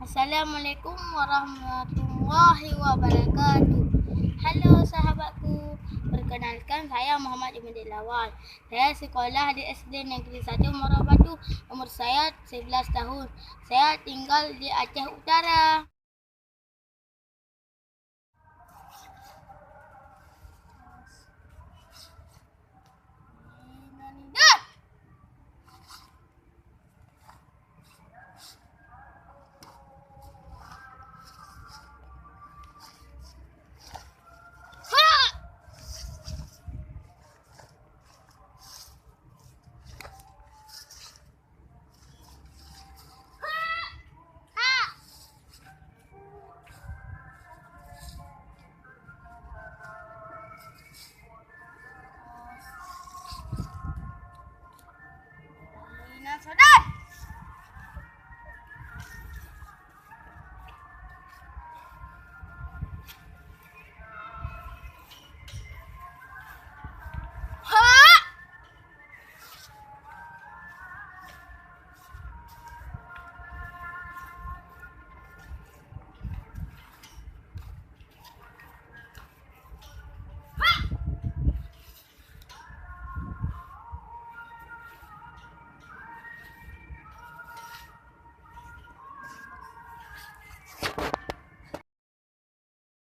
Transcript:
Assalamualaikum warahmatullahi wabarakatuh. Halo sahabatku, perkenalkan saya Muhammad Jumadil Lawal. Saya sekolah di SD Negeri 1 Muara Batu. Umur saya 11 tahun. Saya tinggal di Aceh Utara.